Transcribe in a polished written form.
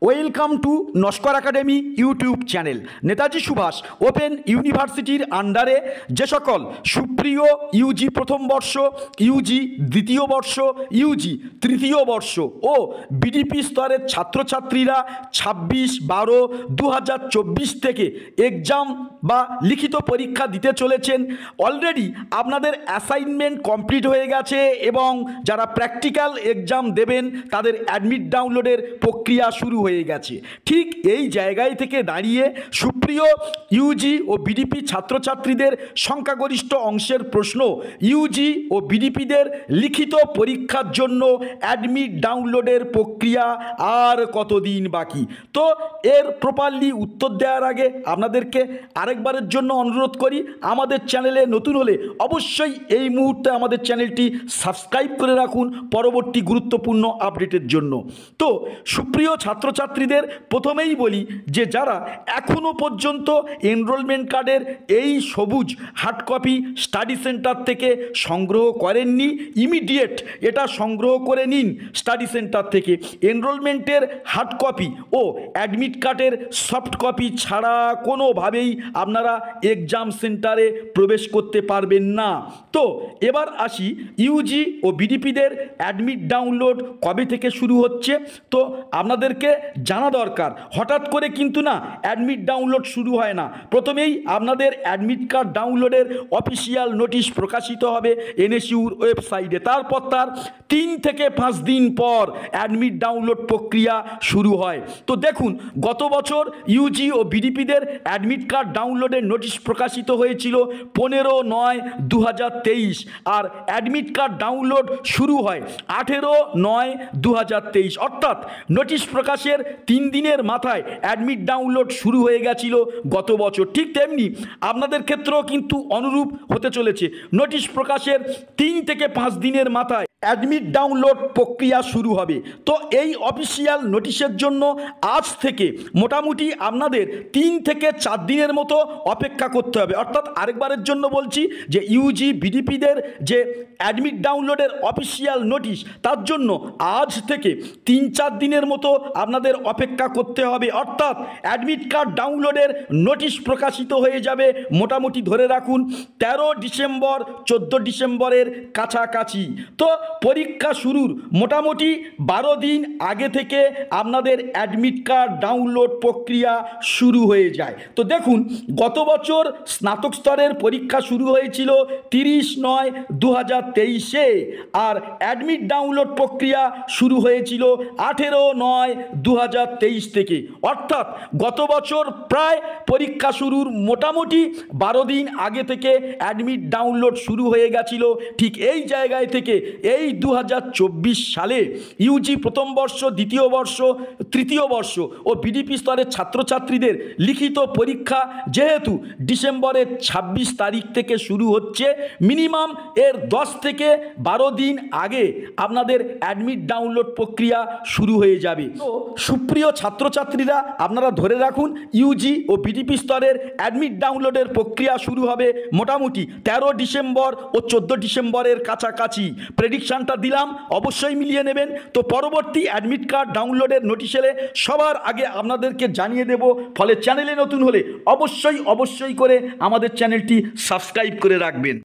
Welcome to Naskar academy YouTube channel. Netaji Subhas open ইউনিভার্সিটির আন্ডারে যে সকল সুপ্রিয় ইউজি প্রথম বর্ষ, ইউজি দ্বিতীয় বর্ষ, ইউজি তৃতীয় বর্ষ ও বিডিপি স্তরের ছাত্রছাত্রীরা 26/12/2024 থেকে এক্সাম বা লিখিত পরীক্ষা দিতে চলেছেন, অলরেডি আপনাদের অ্যাসাইনমেন্ট কমপ্লিট হয়ে গেছে এবং যারা প্র্যাকটিক্যাল এক্সাম দেবেন তাদের অ্যাডমিট ডাউনলোডের প্রক্রিয়া শুরু হয়ে গেছে। ঠিক এই জায়গায় থেকে দাঁড়িয়ে সুপ্রিয় ইউজি ও বিডিপি ছাত্রছাত্রীদের সংখ্যাগরিষ্ঠ অংশের প্রশ্ন, ইউজি ও বিডিপিদের লিখিত পরীক্ষার জন্য অ্যাডমিট ডাউনলোডের প্রক্রিয়া আর কতদিন বাকি। তো এর প্রপারলি উত্তর দেওয়ার আগে আপনাদেরকে আরেকবারের জন্য অনুরোধ করি, আমাদের চ্যানেলে নতুন হলে অবশ্যই এই মুহূর্তে আমাদের চ্যানেলটি সাবস্ক্রাইব করে রাখুন পরবর্তী গুরুত্বপূর্ণ আপডেটের জন্য। তো সুপ্রিয় ছাত্রছাত্রীদের প্রথমেই বলি যে যারা এখনও পর্যন্ত এনরোলমেন্ট কার্ডের এই সবুজ হার্ড কপি স্টাডি সেন্টার থেকে সংগ্রহ করেননি, ইমিডিয়েট এটা সংগ্রহ করে নিন স্টাডি সেন্টার থেকে। এনরোলমেন্টের হার্ড কপি ও অ্যাডমিট কার্ডের সফট কপি ছাড়া কোনোভাবেই আপনারা এক্সাম সেন্টারে প্রবেশ করতে পারবেন না। তো এবার আসি ইউজি ও বিডিপিদের অ্যাডমিট ডাউনলোড কবে থেকে শুরু হচ্ছে। তো আপনাদেরকে জানা দরকার, হঠাৎ করে কিন্তু না অ্যাডমিট ডাউনলোড শুরু হয় না। প্রথমেই আপনাদের অ্যাডমিট কার্ড ডাউনলোডের অফিসিয়াল নোটিশ প্রকাশিত হবে এনএসইউর ওয়েবসাইটে, তারপর তার 3 থেকে 5 দিন পর অ্যাডমিট ডাউনলোড প্রক্রিয়া শুরু হয়। তো দেখুন, গত বছর ইউজি ও বিডিপিদের অ্যাডমিট কার্ড ডাউনলোডের নোটিশ প্রকাশিত হয়েছিল 15/9/2023 আর অ্যাডমিট কার্ড ডাউনলোড শুরু হয় 18/9/2023, অর্থাৎ নোটিশ প্রকাশের 3 দিনের মাথায় অ্যাডমিট ডাউনলোড শুরু হয়ে গেছিল গত বছর। ঠিক তেমনি আপনাদের ক্ষেত্রেও কিন্তু অনুরূপ হতে চলেছে, নোটিশ প্রকাশের 3 থেকে 5 দিনের মাথায় অ্যাডমিট ডাউনলোড প্রক্রিয়া শুরু হবে। তো এই অফিসিয়াল নোটিশের জন্য আজ থেকে মোটামুটি আপনাদের 3 থেকে 4 দিনের মতো অপেক্ষা করতে হবে। অর্থাৎ আরেকবারের জন্য বলছি যে ইউজি বিডিপিদের যে অ্যাডমিট ডাউনলোডের অফিসিয়াল নোটিশ, তার জন্য আজ থেকে 3-4 দিনের মতো আপনাদের অপেক্ষা করতে হবে। অর্থাৎ অ্যাডমিট কার্ড ডাউনলোডের নোটিশ প্রকাশিত হয়ে যাবে মোটামুটি ধরে রাখুন 13 ডিসেম্বর 14 ডিসেম্বরের কাছাকাছি। তো পরীক্ষা শুরুর মোটামুটি 12 দিন আগে থেকে আপনাদের অ্যাডমিট কার্ড ডাউনলোড প্রক্রিয়া শুরু হয়ে যায়। তো দেখুন, গত বছর স্নাতক স্তরের পরীক্ষা শুরু হয়েছিল 30/9/2023 আর অ্যাডমিট ডাউনলোড প্রক্রিয়া শুরু হয়েছিল 18/9/2023 থেকে। অর্থাৎ গত বছর প্রায় পরীক্ষা শুরুর মোটামুটি 12 দিন আগে থেকে অ্যাডমিট ডাউনলোড শুরু হয়ে গেছিল। ঠিক এই জায়গায় থেকে এই 2024 সালে ইউজি প্রথম বর্ষ, দ্বিতীয় বর্ষ, তৃতীয় বর্ষ ও বিডিপি স্তরের ছাত্রছাত্রীদের লিখিত পরীক্ষা যেহেতু ডিসেম্বরের 26 তারিখ থেকে শুরু হচ্ছে, মিনিমাম এর 10 থেকে 12 দিন আগে আপনাদের অ্যাডমিট ডাউনলোড প্রক্রিয়া শুরু হয়ে যাবে। তো সুপ্রিয় ছাত্রছাত্রীরা আপনারা ধরে রাখুন, ইউজি ও বিডিপি স্তরের অ্যাডমিট ডাউনলোডের প্রক্রিয়া শুরু হবে মোটামুটি 13 ডিসেম্বর ও 14 ডিসেম্বরের কাছাকাছি। প্রেডিকশনটা দিলাম, অবশ্যই মিলিয়ে নেবেন। তো পরবর্তী অ্যাডমিট কার্ড ডাউনলোডের নোটিশ এলে সবার আগে আপনাদেরকে জানিয়ে দেব। ফলে চ্যানেলে নতুন হলে অবশ্যই করে আমাদের চ্যানেলটি সাবস্ক্রাইব করে রাখবেন।